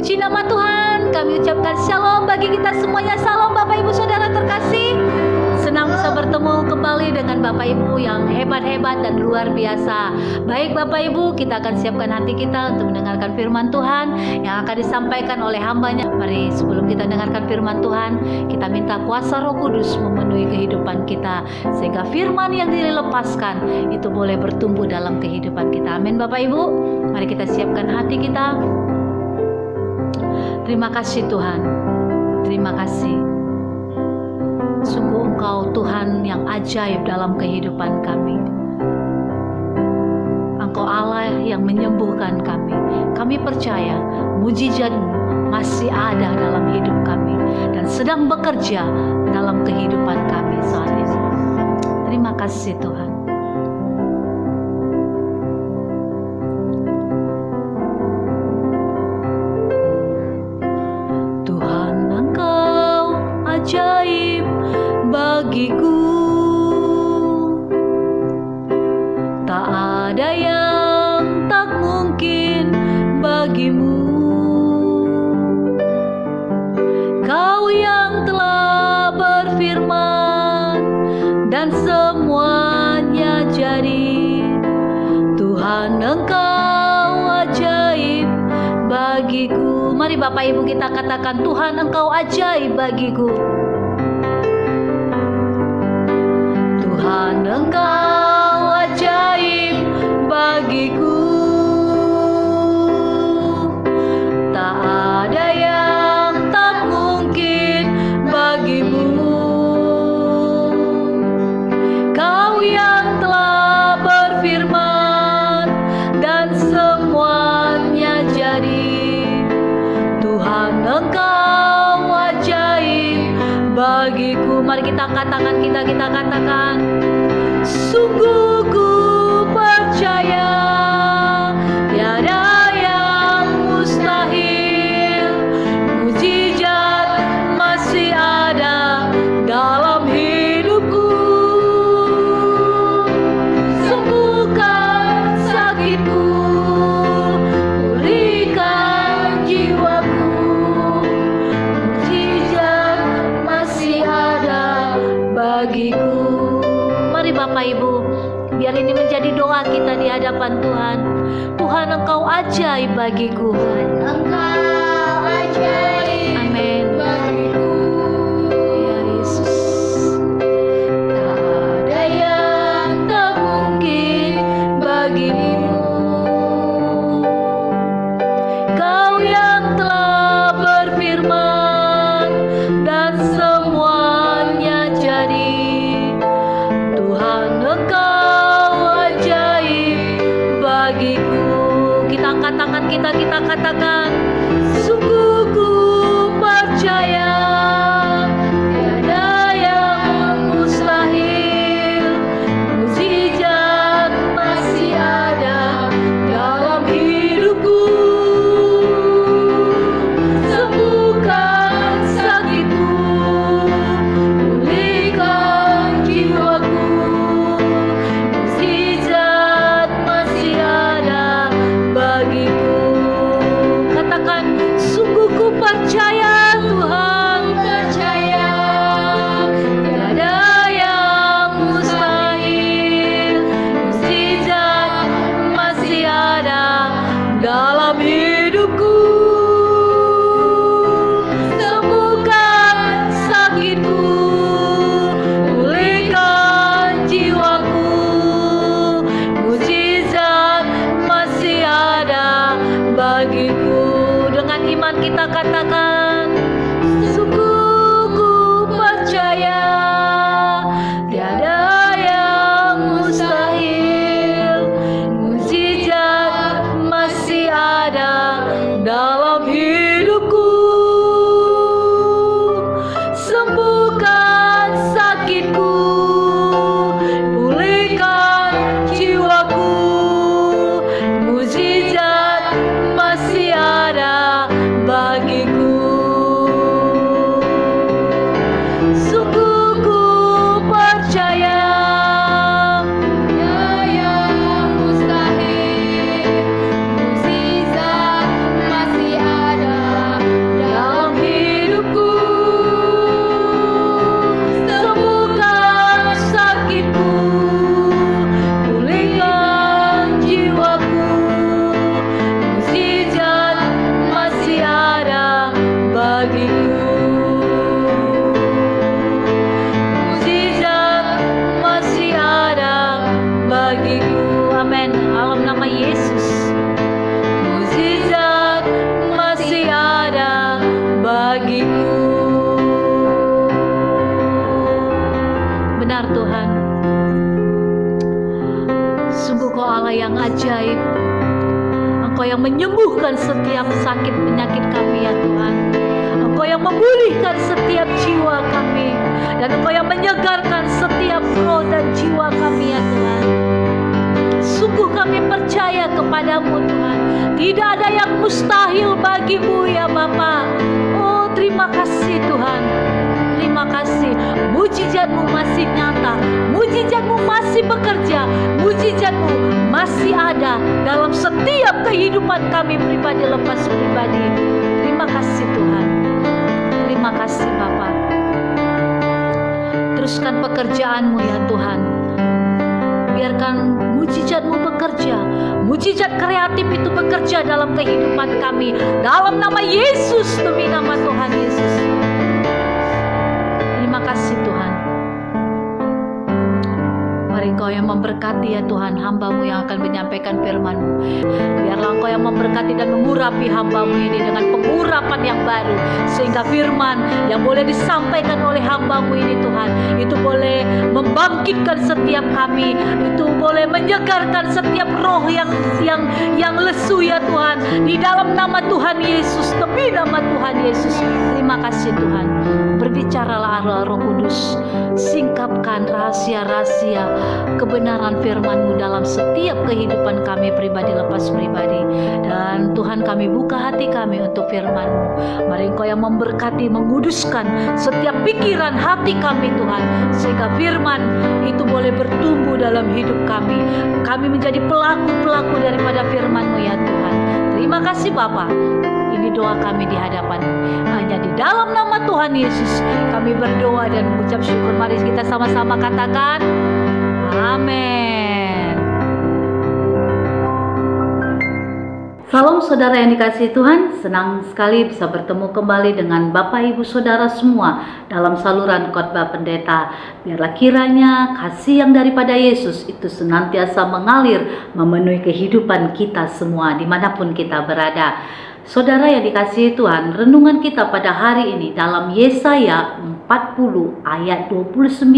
Puji nama Tuhan, kami ucapkan shalom bagi kita semuanya. Shalom Bapak Ibu Saudara terkasih. Senang bisa bertemu kembali dengan Bapak Ibu yang hebat-hebat dan luar biasa. Baik Bapak Ibu, kita akan siapkan hati kita untuk mendengarkan firman Tuhan yang akan disampaikan oleh hambanya. Mari sebelum kita dengarkan firman Tuhan, kita minta kuasa Roh Kudus memenuhi kehidupan kita, sehingga firman yang dilepaskan itu boleh bertumbuh dalam kehidupan kita. Amin Bapak Ibu. Mari kita siapkan hati kita. Terima kasih Tuhan, terima kasih. Sungguh Engkau Tuhan yang ajaib dalam kehidupan kami. Engkau Allah yang menyembuhkan kami. Kami percaya mujizat-Mu masih ada dalam hidup kami dan sedang bekerja dalam kehidupan kami saat ini. Terima kasih Tuhan. Ajaib bagiku, tak ada yang tak mungkin bagimu. Kau yang telah berfirman dan semuanya jadi. Tuhan Engkau ajaib bagiku. Mari Bapak Ibu kita katakan, Tuhan Engkau ajaib bagiku. Tuhan Engkau ajaib bagiku. Tak ada yang tak mungkin bagimu. Kau yang telah berfirman dan semuanya jadi. Tuhan Engkau ajaib bagiku. Mari kita katakan, kita katakan, sungguh ku percaya tiada yang mustahil. Mujizat masih ada dalam hidupku. Sembuhkan sakitku, pulihkan jiwaku. Mujizat masih ada bagiku. Mari Bapak Ibu, biar ini menjadi doa kita di hadapan Tuhan. Tuhan Engkau ajaib bagiku. Engkau ajaib. Amin. Bagiku. Ya Yesus. Tak ada yang tak mungkin bagimu. Kau yang telah berfirman dan semuanya jadi. Tuhan Engkau ajaib bagiku. Kita angkat tangan kita katakan, sungguh ku percaya tiada yang mustahil. Mujizat masih ada dalam hidupku. Sembuhkan sakitku, pulihkan jiwaku. Mujizat masih ada bagiku. Katakan, sungguh ku percaya Tuhan, Percaya tiada yang mustahil. Mujizat masih ada dalam hidupku. Sembuhkan sakitku, pulihkan jiwaku. Mujizat masih ada bagiku. Dengan iman kita katakan, sungguh ku percaya tiada yang mustahil. Mujizat masih ada dalam hidupku. Sembuhkan sakitku, pulihkan jiwaku. Mujizat masih ada bagiku. Engkau yang menyembuhkan setiap sakit penyakit kami ya Tuhan. Engkau yang memulihkan setiap jiwa kami, dan Engkau yang menyegarkan setiap roh dan jiwa kami ya Tuhan. Sungguh kami percaya kepadamu Tuhan. Tidak ada yang mustahil bagimu ya Bapa. Oh, terima kasih Tuhan. Terima kasih. Mujizat-Mu masih nyata. Mujizat-Mu masih bekerja. Mujizat-Mu masih ada dalam setiap kehidupan kami pribadi lepas pribadi. Terima kasih Tuhan. Terima kasih Bapa. Teruskan pekerjaan-Mu ya Tuhan. Biarkan mujizat-Mu bekerja. Mujizat kreatif itu bekerja dalam kehidupan kami. Dalam nama Yesus, demi nama Tuhan Yesus. Terima kasih Tuhan. Mari Engkau yang memberkati ya Tuhan hamba-Mu yang akan menyampaikan firman-Mu. Biarlah Engkau yang memberkati dan mengurapi hamba-Mu ini dengan pengurapan yang baru, sehingga firman yang boleh disampaikan oleh hamba-Mu ini Tuhan, itu boleh membangkitkan setiap kami, itu boleh menyegarkan setiap roh yang lesu ya Tuhan. Di dalam nama Tuhan Yesus, demi nama Tuhan Yesus. Terima kasih Tuhan. Berbicaralah Allah Roh Kudus, singkapkan rahasia-rahasia kebenaran firman-Mu dalam setiap kehidupan kami pribadi lepas pribadi. Dan Tuhan, kami buka hati kami untuk firman-Mu. Mari Engkau yang memberkati, menguduskan setiap pikiran hati kami Tuhan, sehingga firman itu boleh bertumbuh dalam hidup kami. Kami menjadi pelaku-pelaku daripada firman-Mu ya Tuhan. Terima kasih Bapa. Ini doa kami di hadapan. Hanya di dalam nama Tuhan Yesus kami berdoa dan mengucap syukur. Mari kita sama-sama katakan amin. Salam saudara yang dikasihi Tuhan, senang sekali bisa bertemu kembali dengan Bapak Ibu Saudara semua dalam saluran khotbah pendeta. Biarlah kiranya kasih yang daripada Yesus itu senantiasa mengalir memenuhi kehidupan kita semua dimanapun kita berada. Saudara yang dikasihi Tuhan, renungan kita pada hari ini dalam Yesaya 40 ayat 29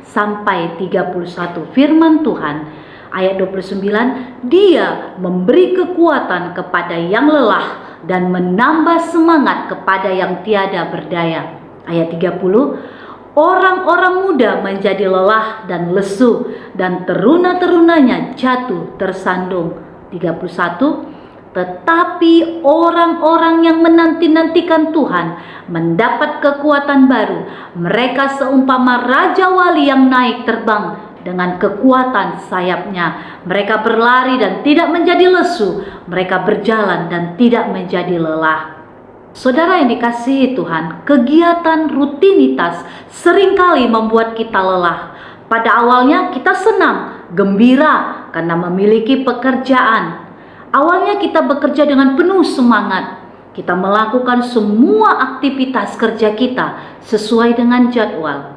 sampai 31. Firman Tuhan ayat 29, Dia memberi kekuatan kepada yang lelah dan menambah semangat kepada yang tiada berdaya. Ayat 30, orang-orang muda menjadi lelah dan lesu, dan teruna-terunanya jatuh tersandung. 31, tetapi orang-orang yang menanti-nantikan Tuhan mendapat kekuatan baru. Mereka seumpama Raja Wali yang naik terbang dengan kekuatan sayapnya. Mereka berlari dan tidak menjadi lesu. Mereka berjalan dan tidak menjadi lelah. Saudara yang dikasihi Tuhan, kegiatan rutinitas seringkali membuat kita lelah. Pada awalnya kita senang, gembira karena memiliki pekerjaan. Awalnya kita bekerja dengan penuh semangat. Kita melakukan semua aktivitas kerja kita sesuai dengan jadwal.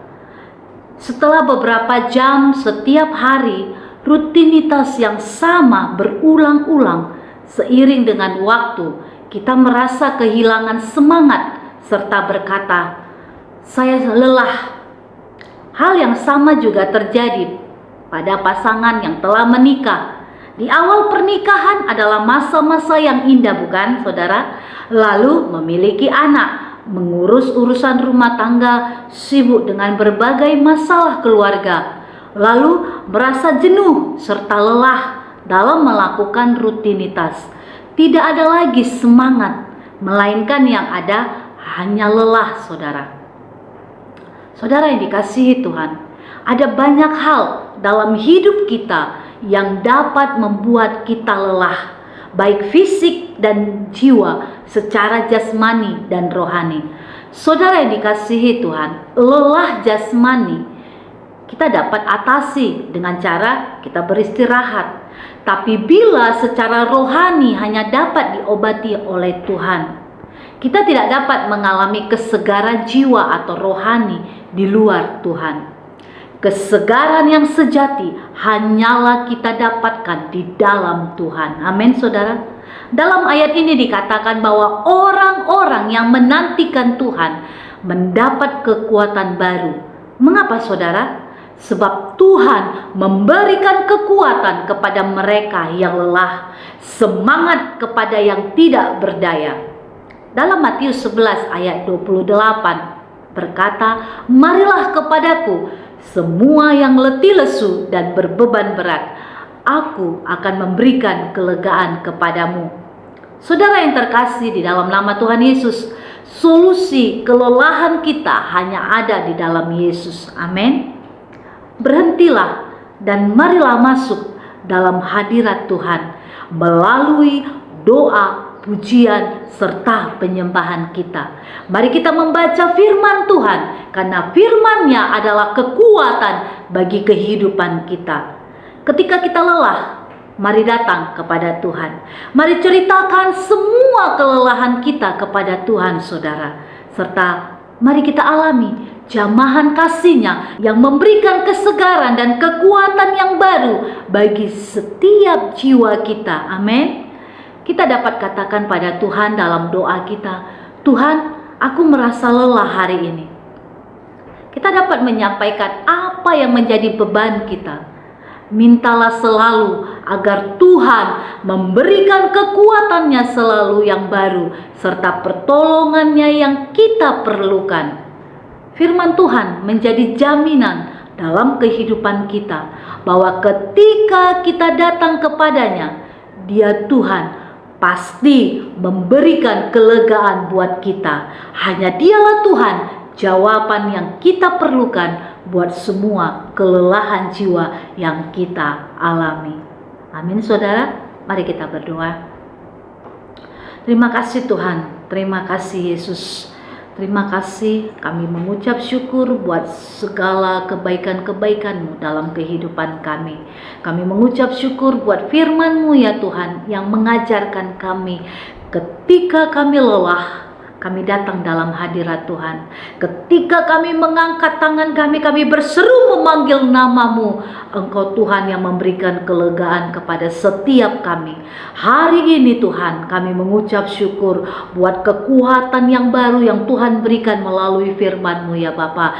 Setelah beberapa jam setiap hari, rutinitas yang sama berulang-ulang. Seiring dengan waktu, kita merasa kehilangan semangat serta berkata, "Saya lelah." Hal yang sama juga terjadi pada pasangan yang telah menikah. Di awal pernikahan adalah masa-masa yang indah, bukan saudara? Lalu memiliki anak, mengurus urusan rumah tangga, sibuk dengan berbagai masalah keluarga. Lalu merasa jenuh serta lelah dalam melakukan rutinitas. Tidak ada lagi semangat, melainkan yang ada hanya lelah, saudara. Saudara yang dikasihi Tuhan, ada banyak hal dalam hidup kita yang dapat membuat kita lelah, baik fisik dan jiwa, secara jasmani dan rohani. Saudara yang dikasihi Tuhan, lelah jasmani kita dapat atasi dengan cara kita beristirahat. Tapi bila secara rohani hanya dapat diobati oleh Tuhan, kita tidak dapat mengalami kesegaran jiwa atau rohani di luar Tuhan. Kesegaran yang sejati hanyalah kita dapatkan di dalam Tuhan. Amin, saudara. Dalam ayat ini dikatakan bahwa orang-orang yang menantikan Tuhan mendapat kekuatan baru. Mengapa, saudara? sebab Tuhan memberikan kekuatan kepada mereka yang lelah, semangat kepada yang tidak berdaya. Dalam Matius 11 ayat 28 berkata, marilah kepadaku semua yang letih lesu dan berbeban berat, aku akan memberikan kelegaan kepadamu. Saudara yang terkasih di dalam nama Tuhan Yesus, solusi kelelahan kita hanya ada di dalam Yesus. Amin. Berhentilah dan marilah masuk dalam hadirat Tuhan melalui doa, pujian, serta penyembahan kita. Mari kita membaca firman Tuhan, karena firman-Nya adalah kekuatan bagi kehidupan kita. Ketika kita lelah, mari datang kepada Tuhan. Mari ceritakan semua kelelahan kita kepada Tuhan, saudara. Serta mari kita alami jamahan kasih-Nya yang memberikan kesegaran dan kekuatan yang baru bagi setiap jiwa kita. Amin. Kita dapat katakan pada Tuhan dalam doa kita, Tuhan, aku merasa lelah hari ini. Kita dapat menyampaikan apa yang menjadi beban kita. Mintalah selalu agar Tuhan memberikan kekuatan-Nya selalu yang baru, serta pertolongan-Nya yang kita perlukan. Firman Tuhan menjadi jaminan dalam kehidupan kita, bahwa ketika kita datang kepadanya, Dia Tuhan pasti memberikan kelegaan buat kita. Hanya Dialah Tuhan jawaban yang kita perlukan buat semua kelelahan jiwa yang kita alami. Amin, saudara. Mari kita berdoa. Terima kasih Tuhan, terima kasih Yesus. Terima kasih, kami mengucap syukur buat segala kebaikan-kebaikan-Mu dalam kehidupan kami. Kami mengucap syukur buat firman-Mu ya Tuhan, yang mengajarkan kami ketika kami lelah, kami datang dalam hadirat Tuhan. Ketika kami mengangkat tangan kami berseru memanggil nama-Mu. Engkau Tuhan yang memberikan kelegaan kepada setiap kami. Hari ini Tuhan, kami mengucap syukur buat kekuatan yang baru yang Tuhan berikan melalui firman-Mu ya Bapa,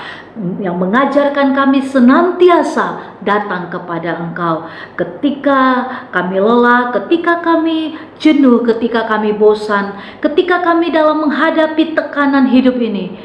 yang mengajarkan kami senantiasa datang kepada Engkau. Ketika kami lelah, ketika kami jenuh, ketika kami bosan, ketika kami dalam menghadapi tekanan hidup ini,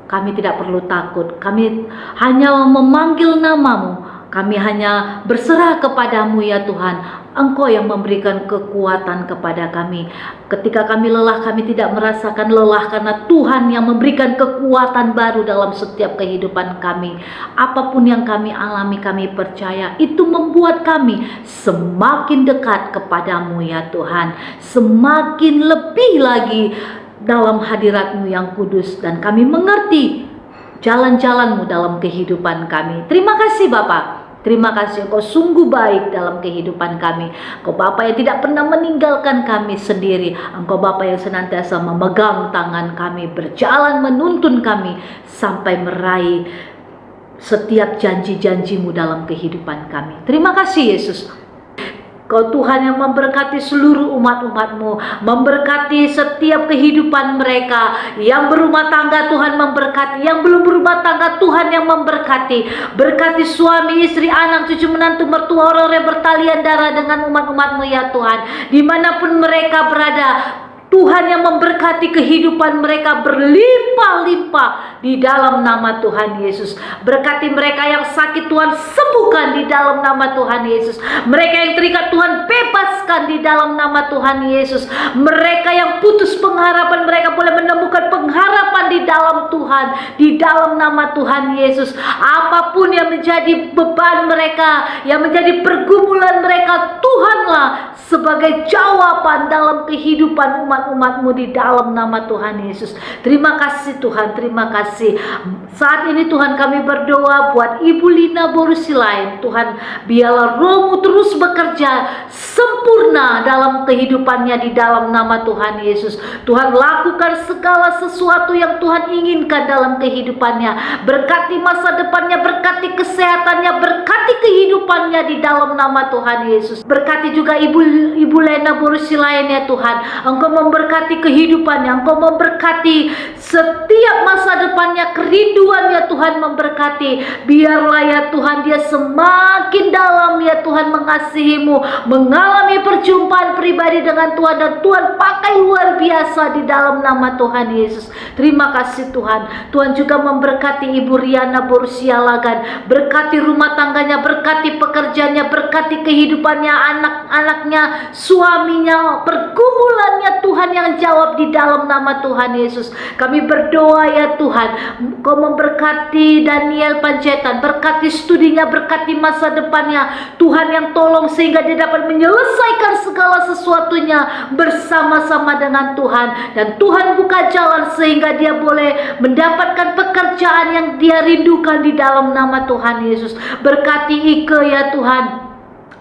kami tidak perlu takut. Kami hanya memanggil nama-Mu. Kami hanya berserah kepada-Mu ya Tuhan. Engkau yang memberikan kekuatan kepada kami. Ketika kami lelah, kami tidak merasakan lelah, karena Tuhan yang memberikan kekuatan baru dalam setiap kehidupan kami. Apapun yang kami alami, kami percaya itu membuat kami semakin dekat kepada-Mu ya Tuhan. Semakin lebih lagi dalam hadirat-Mu yang kudus, dan kami mengerti jalan-jalan-Mu dalam kehidupan kami. Terima kasih Bapa. Terima kasih, Engkau sungguh baik dalam kehidupan kami. Engkau Bapa yang tidak pernah meninggalkan kami sendiri. Engkau Bapa yang senantiasa memegang tangan kami, berjalan menuntun kami sampai meraih setiap janji-janji-Mu dalam kehidupan kami. Terima kasih Yesus. Kau Tuhan yang memberkati seluruh umat-umat-Mu, memberkati setiap kehidupan mereka. Yang berumah tangga Tuhan memberkati, yang belum berumah tangga Tuhan yang memberkati. Berkati suami, istri, anak, cucu, menantu, mertua, orang yang bertalian darah dengan umat-umat-Mu ya Tuhan. Dimanapun mereka berada, Tuhan yang memberkati kehidupan mereka berlimpah-limpah di dalam nama Tuhan Yesus. Berkati mereka yang sakit, Tuhan sembuhkan di dalam nama Tuhan Yesus. Mereka yang terikat, Tuhan bebaskan di dalam nama Tuhan Yesus. Mereka yang putus pengharapan, mereka boleh menemukan pengharapan di dalam Tuhan, di dalam nama Tuhan Yesus. Apapun yang menjadi beban mereka, yang menjadi pergumulan mereka, Tuhanlah sebagai jawaban dalam kehidupan umat-umat-Mu di dalam nama Tuhan Yesus. Terima kasih Tuhan, terima kasih. Saat ini Tuhan kami berdoa buat Ibu Lina Borusilain. Tuhan, biarlah Roh-Mu terus bekerja sempurna dalam kehidupannya di dalam nama Tuhan Yesus. Tuhan, lakukan segala sesuatu yang Tuhan inginkan dalam kehidupannya. Berkati masa depannya, berkati kesehatannya, berkati kehidupannya di dalam nama Tuhan Yesus. Berkati juga Ibu Lena Borusilain ya Tuhan. Engkau memberkati kehidupannya, Engkau memberkati setiap masa depannya, kerinduannya Tuhan memberkati. Biarlah ya Tuhan dia semakin dalam ya Tuhan mengasihi-Mu, mengalami perjumpaan pribadi dengan Tuhan, dan Tuhan pakai luar biasa di dalam nama Tuhan Yesus. Terima kasih Tuhan. Tuhan juga memberkati Ibu Riana Borusialagan, berkati rumah tangganya, berkati pekerjaannya, berkati kehidupannya, anak-anaknya, suaminya, pergumulannya Tuhan yang jawab di dalam nama Tuhan Yesus. Kami berdoa ya Tuhan, Kau memberkati Daniel Panjaitan, berkati studinya, berkati masa depannya Tuhan, yang tolong sehingga dia dapat menyelesaikan segala sesuatunya bersama-sama dengan Tuhan, dan Tuhan buka jalan sehingga dia boleh mendapatkan pekerjaan yang dia rindukan di dalam nama Tuhan Yesus. Berkati Ike ya Tuhan,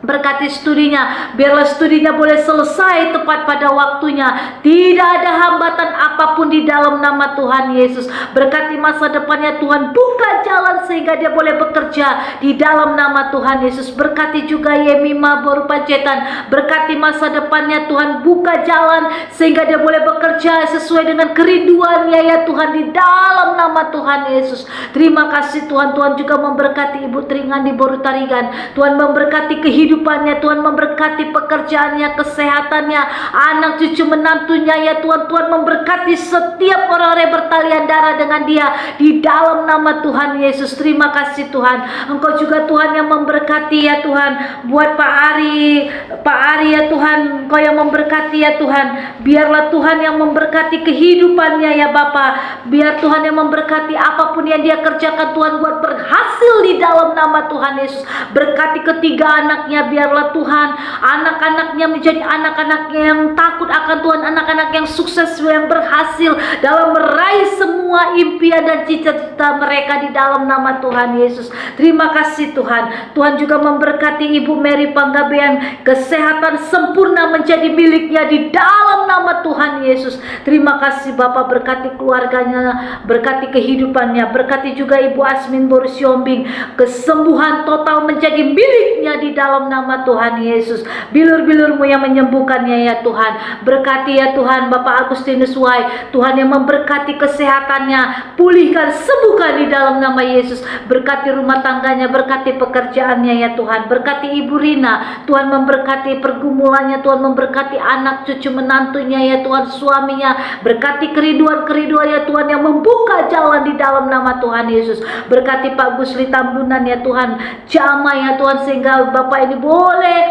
berkati studinya, biarlah studinya boleh selesai tepat pada waktunya, tidak ada hambatan apapun di dalam nama Tuhan Yesus. Berkati masa depannya Tuhan, buka jalan sehingga dia boleh bekerja di dalam nama Tuhan Yesus. Berkati juga Yemima Boru Panjaitan, berkati masa depannya Tuhan, buka jalan sehingga dia boleh bekerja sesuai dengan kerinduannya ya Tuhan di dalam nama Tuhan Yesus. Terima kasih Tuhan. Tuhan juga memberkati Ibu Tringandi Boru Tarigan, Tuhan memberkati kehidupannya, Tuhan memberkati pekerjaannya, kesehatannya, anak cucu menantunya ya Tuhan. Tuhan memberkati setiap orang yang bertalian darah dengan dia di dalam nama Tuhan Yesus. Terima kasih Tuhan. Engkau juga Tuhan yang memberkati ya Tuhan, buat Pak Ari ya Tuhan, Engkau yang memberkati ya Tuhan. Biarlah Tuhan yang memberkati kehidupannya ya Bapa. Biar Tuhan yang memberkati apapun yang dia kerjakan Tuhan, buat berhasil di dalam nama Tuhan Yesus. Berkati ketiga anaknya, biarlah Tuhan anak-anaknya menjadi anak-anak yang takut akan Tuhan, anak-anak yang sukses, yang berhasil dalam meraih semua impian dan cita-cita mereka di dalam nama Tuhan Yesus. Terima kasih Tuhan. Tuhan juga memberkati Ibu Mary Panggabean, kesehatan sempurna menjadi miliknya di dalam nama Tuhan Yesus. Terima kasih Bapak, berkati keluarganya, berkati kehidupannya, berkati juga Ibu Asmin Borusiombing, kesembuhan total menjadi miliknya di dalam nama Tuhan Yesus. Bilur-bilur-Mu yang menyembuhkannya ya Tuhan. Berkati ya Tuhan Bapak Agustinus Wai, Tuhan yang memberkati kesehatannya, pulihkan, sembuhkan di dalam nama Yesus. Berkati rumah tangganya, berkati pekerjaannya ya Tuhan. Berkati Ibu Rina, Tuhan memberkati pergumulannya, Tuhan memberkati anak cucu menantunya ya Tuhan, suaminya. Berkati kerinduan ya Tuhan yang membuka jalan di dalam nama Tuhan Yesus. Berkati Pak Gusli Tambunan ya Tuhan, jamah ya Tuhan, sehingga Bapak ini boleh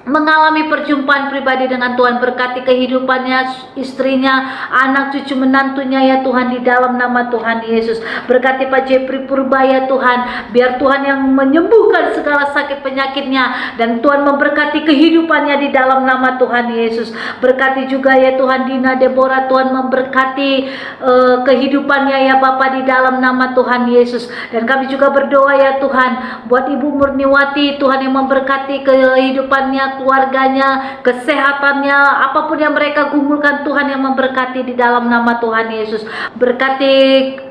mengalami perjumpaan pribadi dengan Tuhan. Berkati kehidupannya, istrinya, anak cucu menantunya ya Tuhan di dalam nama Tuhan Yesus. Berkati Pak Jepri Purba ya Tuhan, biar Tuhan yang menyembuhkan segala sakit penyakitnya, dan Tuhan memberkati kehidupannya di dalam nama Tuhan Yesus. Berkati juga ya Tuhan Dina Deborah, Tuhan memberkati kehidupannya ya Bapa di dalam nama Tuhan Yesus. Dan kami juga berdoa ya Tuhan buat Ibu Murniwati, Tuhan yang memberkati kehidupannya, keluarganya, kesehatannya, apapun yang mereka gumulkan Tuhan yang memberkati di dalam nama Tuhan Yesus. Berkati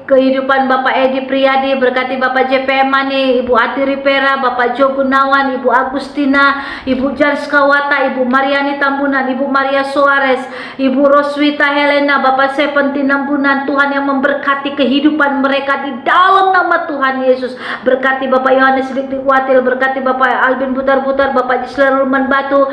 kehidupan Bapak Edi Priyadi, berkati Bapak JPM Mani, Ibu Ati Ripera, Bapak Jo Gunawan, Ibu Agustina, Ibu Janskawata, Ibu Mariani Tambunan, Ibu Maria Suarez, Ibu Roswita Helena, Bapak Sepenti Nambunan. Tuhan yang memberkati kehidupan mereka di dalam nama Tuhan Yesus. Berkati Bapak Yohanes Dikwatil, berkati Bapak Albin Butar-Butar, Bapak Jisler Ruman Batu,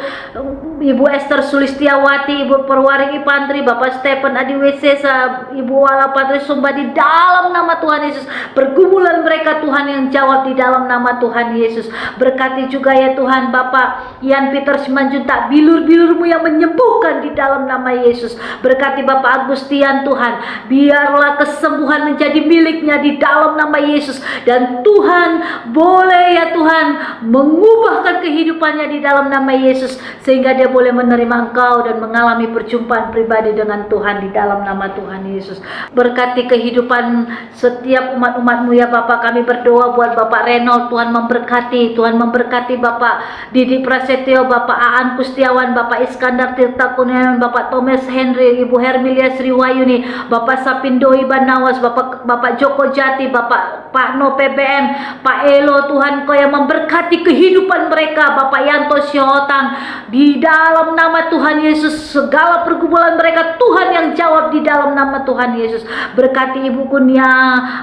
Ibu Esther Sulistiawati, Ibu Perwaring Ipantri, Bapak Stephen Adi Wesesa, Ibu Wala Patri Sumba di dalam nama Tuhan Yesus. Pergumulan mereka Tuhan yang jawab di dalam nama Tuhan Yesus. Berkati juga ya Tuhan Bapak Ian Peter Simanjuntak, bilur-bilur-Mu yang menyembuhkan di dalam nama Yesus. Berkati Bapak Agustian Tuhan, biarlah kesembuhan menjadi miliknya di dalam nama Yesus, dan Tuhan boleh ya Tuhan mengubahkan kehidupannya di dalam nama Yesus, sehingga dia boleh menerima Engkau dan mengalami perjumpaan pribadi dengan Tuhan di dalam nama Tuhan Yesus. Berkati kehidupan setiap umat-umat-Mu ya Bapak. Kami berdoa buat Bapak Renold, Tuhan memberkati, Tuhan memberkati Bapak Didi Prasetyo, Bapak Aan Kustiawan, Bapak Iskandar Tirta Kurniawan, Bapak Thomas Henry, Ibu Hermilia Sriwayuni, Bapak Sapindo Iban Nawas, Bapak Joko Jati, Bapak Pak No PBM, Pak Elo Tuhan, Kau yang memberkati kehidupan mereka, Bapak Yanto Syihotang, di dalam nama Tuhan Yesus. Segala pergumulan mereka Tuhan yang jawab di dalam nama Tuhan Yesus. Berkati Ibu Kunia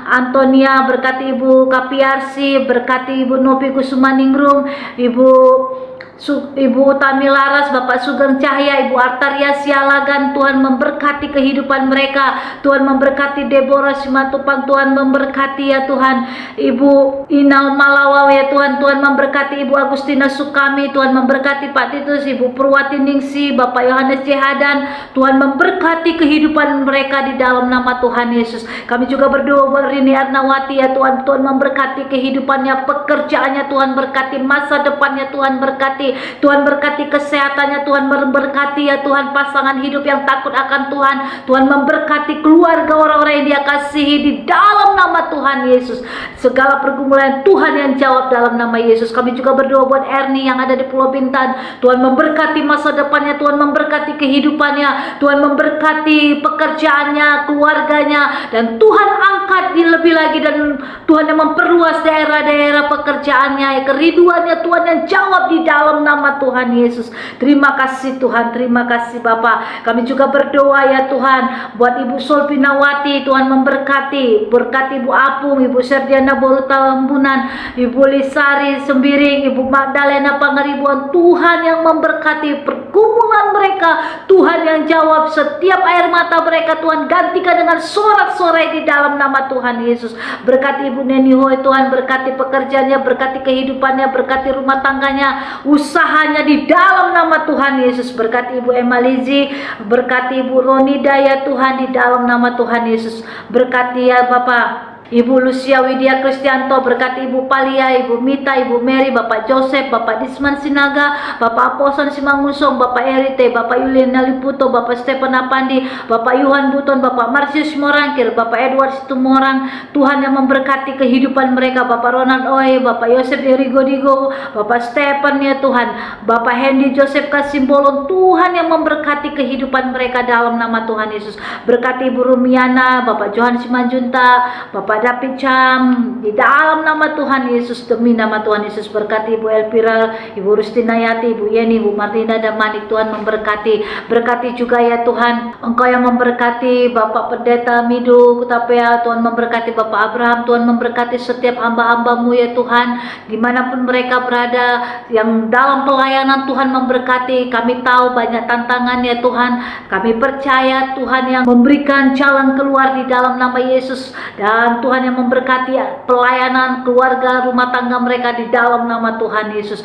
Antonia, berkati Ibu Kapiarsi, berkati Ibu Nopi Kusumaningrum, Ibu Utami Laras, Bapak Sugeng Cahya, Ibu Artaria Sialagan. Tuhan memberkati kehidupan mereka. Tuhan memberkati Deborah Simatupang. Tuhan memberkati ya Tuhan Ibu Inal Malawaw ya Tuhan. Tuhan memberkati Ibu Agustina Sukami. Tuhan memberkati Pak Titus, Ibu Purwati Ningsi, Bapak Yohanes Jehadan. Tuhan memberkati kehidupan mereka di dalam nama Tuhan Yesus. Kami juga berdoa buat Rini Arnawati ya Tuhan. Tuhan memberkati kehidupannya, pekerjaannya, Tuhan berkati masa depannya, Tuhan berkati. Tuhan berkati kesehatannya, Tuhan memberkati ya Tuhan pasangan hidup yang takut akan Tuhan. Tuhan memberkati keluarga orang-orang yang Dia kasihi di dalam nama Tuhan Yesus. Segala pergumulan Tuhan yang jawab dalam nama Yesus. Kami juga berdoa buat Ernie yang ada di Pulau Bintan. Tuhan memberkati masa depannya, Tuhan memberkati kehidupannya, Tuhan memberkati pekerjaannya, keluarganya, dan Tuhan angkat lebih lagi, dan Tuhan yang memperluas daerah-daerah pekerjaannya, keriduannya Tuhan yang jawab di dalam nama Tuhan Yesus. Terima kasih Tuhan, terima kasih Bapak. Kami juga berdoa ya Tuhan buat Ibu Solpinawati. Tuhan memberkati, berkati Ibu Apung, Ibu Serdiana Borutambunan, Ibu Lisari Sembiring, Ibu Magdalena Pangaribuan. Tuhan yang memberkati pergumulan mereka, Tuhan yang jawab setiap air mata mereka. Tuhan gantikan dengan sorak-sorai di dalam nama Tuhan Yesus. Berkati Ibu Neni Hoy, Tuhan berkati pekerjaannya, berkati kehidupannya, berkati rumah tangganya, usahanya di dalam nama Tuhan Yesus. Berkati Ibu Emalizi, berkati Ibu Ronida ya Tuhan di dalam nama Tuhan Yesus. Berkati ya Bapak Ibu Lucia Widya Kristianto, berkati Ibu Palia, Ibu Mita, Ibu Mary, Bapak Joseph, Bapak Disman Sinaga, Bapak Aposan Simangusong, Bapak Erite, Bapak Yuliana Liputo, Bapak Stephen Apandi, Bapak Yuhan Buton, Bapak Marsius Morangkir, Bapak Edward Situmorang. Tuhan yang memberkati kehidupan mereka, Bapak Ronald Oy, Bapak Yosef Erigo Digo, Bapak Stephen ya Tuhan, Bapak Hendy Joseph Kasimbolon. Tuhan yang memberkati kehidupan mereka dalam nama Tuhan Yesus. Berkati Ibu Rumiana, Bapak Johan Simanjunta, Bapak David Cham, di dalam nama Tuhan Yesus, demi nama Tuhan Yesus. Berkati Ibu Elvira, Ibu Rustinayati, Ibu Yeni, Ibu Martina dan Manik. Tuhan memberkati. Berkati juga ya Tuhan, Engkau yang memberkati Bapak Pendeta Midu Kutapea. Tuhan memberkati Bapak Abraham. Tuhan memberkati setiap hamba-hambamu ya Tuhan, dimanapun mereka berada, yang dalam pelayanan. Tuhan memberkati. Kami tahu banyak tantangan ya Tuhan. Kami percaya Tuhan yang memberikan jalan keluar di dalam nama Yesus, dan Tuhan yang memberkati pelayanan keluarga, rumah tangga mereka di dalam nama Tuhan Yesus.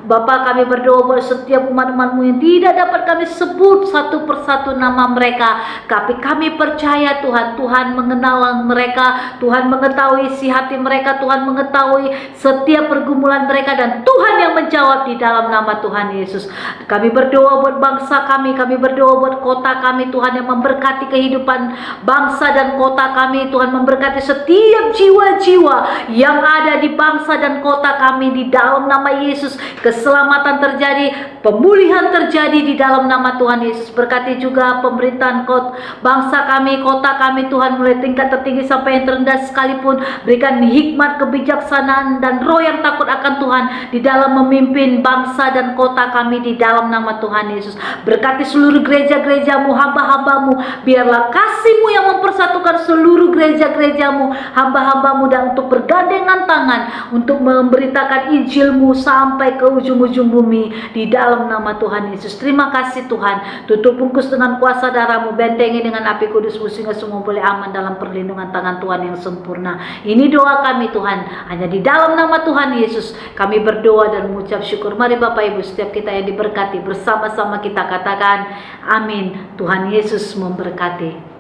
Bapak, kami berdoa buat setiap umat-umat-Mu yang tidak dapat kami sebut satu persatu nama mereka, tapi kami percaya Tuhan, Tuhan mengenal mereka, Tuhan mengetahui isi hati mereka, Tuhan mengetahui setiap pergumulan mereka, dan Tuhan yang menjawab di dalam nama Tuhan Yesus. Kami berdoa buat bangsa kami berdoa buat kota kami, Tuhan yang memberkati kehidupan bangsa dan kota kami. Tuhan memberkati setiap jiwa-jiwa yang ada di bangsa dan kota kami di dalam nama Yesus. Keselamatan terjadi, pemulihan terjadi di dalam nama Tuhan Yesus. Berkati juga pemerintahan bangsa kami, kota kami Tuhan, mulai tingkat tertinggi sampai yang terendah sekalipun. Berikan hikmat, kebijaksanaan, dan roh yang takut akan Tuhan di dalam memimpin bangsa dan kota kami di dalam nama Tuhan Yesus. Berkati seluruh gereja-gerejamu, hamba-hambamu. Biarlah kasih-Mu yang mempersatukan seluruh gereja-gerejamu, hamba-hambamu, dan untuk bergandengan tangan untuk memberitakan Injil-Mu sampai ke ujung-ujung bumi di dalam nama Tuhan Yesus. Terima kasih Tuhan. Tutup bungkus dengan kuasa darah-Mu, bentengi dengan api kudus-Mu, sehingga semua boleh aman dalam perlindungan tangan Tuhan yang sempurna. Ini doa kami Tuhan, hanya di dalam nama Tuhan Yesus kami berdoa dan mengucap syukur. Mari Bapak Ibu, setiap kita yang diberkati, bersama-sama kita katakan amin. Tuhan Yesus memberkati.